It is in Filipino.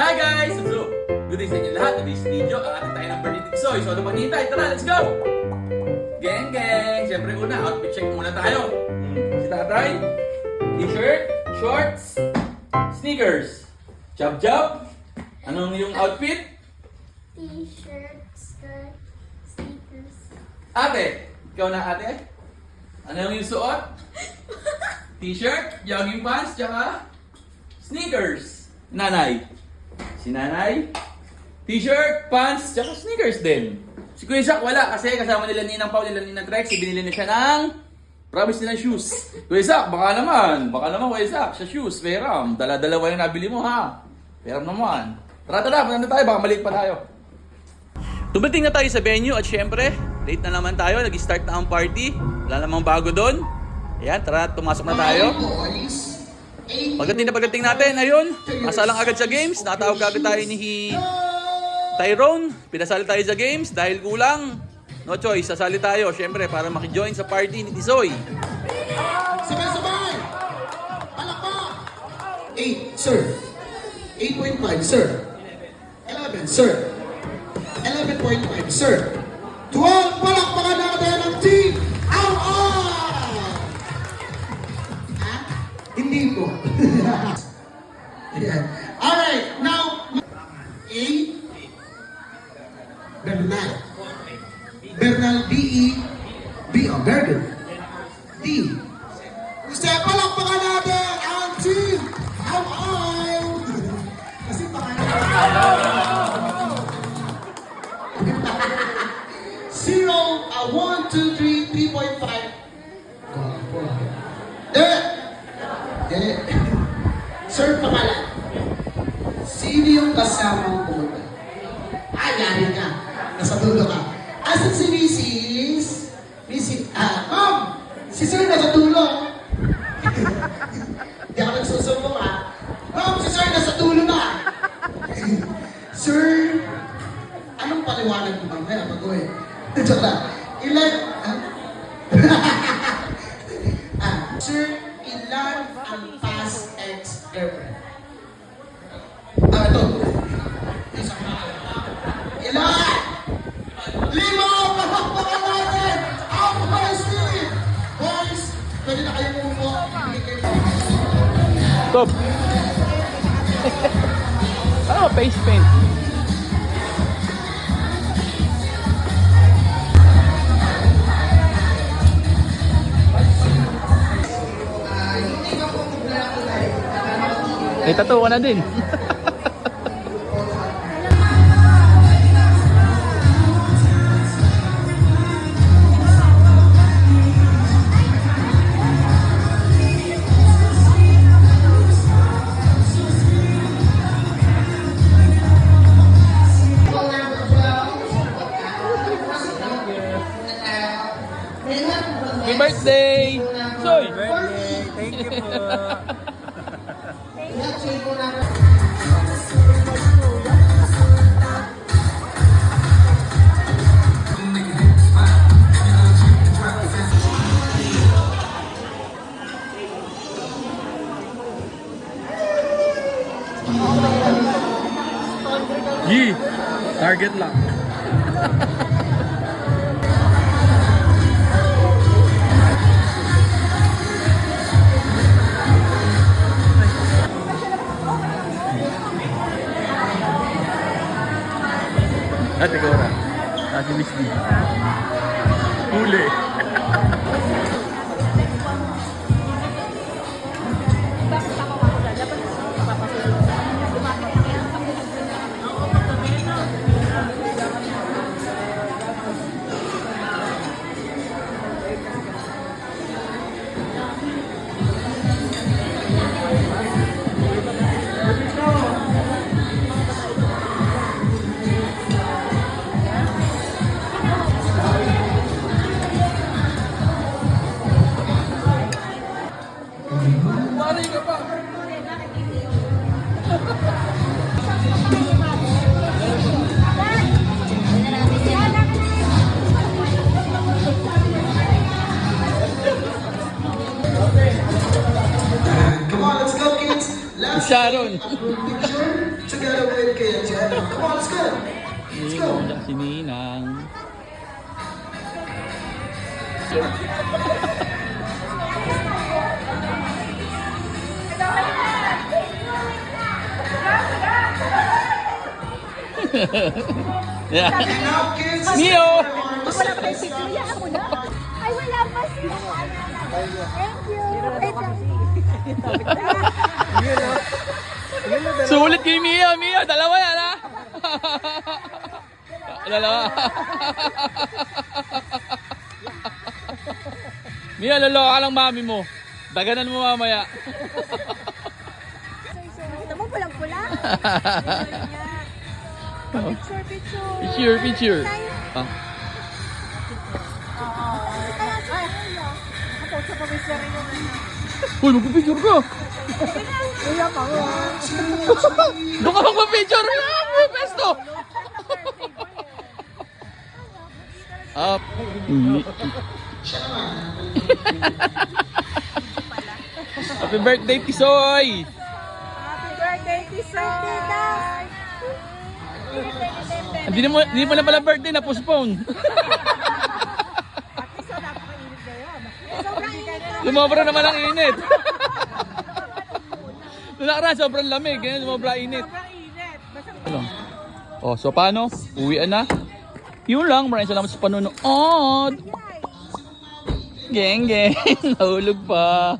Hi guys! So, good day sa inyo lahat. In this video, atin tayo ng birthday tiksoy. So, ano pang hintay? Tara, let's go! Gang, gang! Siyempre una, outfit check muna tayo. Si tatay, t-shirt, shorts, sneakers. Job, job. Anong yung outfit? T-shirt, skirt, sneakers. Ate, ikaw na ate. Ano yung suot? T-shirt, jogging pants, tsaka sneakers. Nanay. Si nanay, t-shirt, pants, tsaka sneakers din. Si Kuya Zach wala kasi kasama nila Ninang Pao, nila Ninang Rex, binili na siya ng promise nila shoes. Kuya Zach, baka naman Kuya Zach, sa shoes, peram. Dala-dalawa yung nabili mo ha. Peram naman. Tara, punta tayo, baka maliit pa tayo. Dumating na tayo sa venue at syempre, late na naman tayo, nag-start na ang party. Wala namang bago doon. Ayan, tara, tumasok na tayo. Pagdating natin, ayun, nasalang agad sa games. Nakatawag agad tayo ni Tyrone. Pinasali tayo sa games dahil kulang. No choice, sasali tayo, syempre, para makijoin sa party ni Tisoy. Sabay-sabay! Palakpak! 8, sir. 8.5, sir. 11, sir. 11.5, sir. 12, palakpakan natin ang team! Ha? Hindi po. Ayan. Alright, now, A. Bernal. Bernal, B-E. B, oh, very good. D. Gusto, palakpakan natin ang team! Kasi Zero, 1, 2, 3, 3.5. Sir, pangalan. Sino yung kasamang pumunta? Yari ka. Nasa dulo ka. Asan si Mrs. Ma'am! Si Sir nasa dulo. Hindi ako nagsusumbong Ma'am, si Sir nasa dulo na. Sir, anong paliwanag mo bang? Kaya mag-uwi. Joke lang. Sir, ilan ang past ex-girlfriend? Ito. Isang ilan? 5! Palakpakan natin! Ang honesty! Boys, pwede na kayo umupo. Stop! Face paint. Tattoo ka na din. Happy birthday! Soy! Birthday! Thank you po! Yee! Target lock. Ate Cora. Ate Miss D. Huli. Come on, let's go, kids. Last Sharon. picture together with kay Jenna. Come on, let's go. Let's go. Ninong, si Ninang. Yeah. Now, kids. Mio! Wala pa yung picture. Hayaan mo na. Ay, wala pa siya. Thank you. Wait lang. Sulit kay Mio! Mio! Dalawa yan ha! Dalawa. Mio, lolo ka lang mami mo. Daganan mo mamaya. Kita mo, pulang-pula. Picture. Picture, picture. Ah. Kaya sa kuya. Nakapost sa picture rin yun. Uy, magpipicture ka! Kuya ka mo. Doon ka magpipicture! May pesto! Up. Happy birthday, Tisoy! Happy birthday, Tisoy! Hindi mo na pala birthday na postpone. Lumabra naman ang init. Noong nakaraan, sobrang lamig. Ngayon, lumabra init. Ano? Oh, so paano? Uwian na? Yun lang. Maraming salamat sa panonood. Geng, geng. Nahulog pa.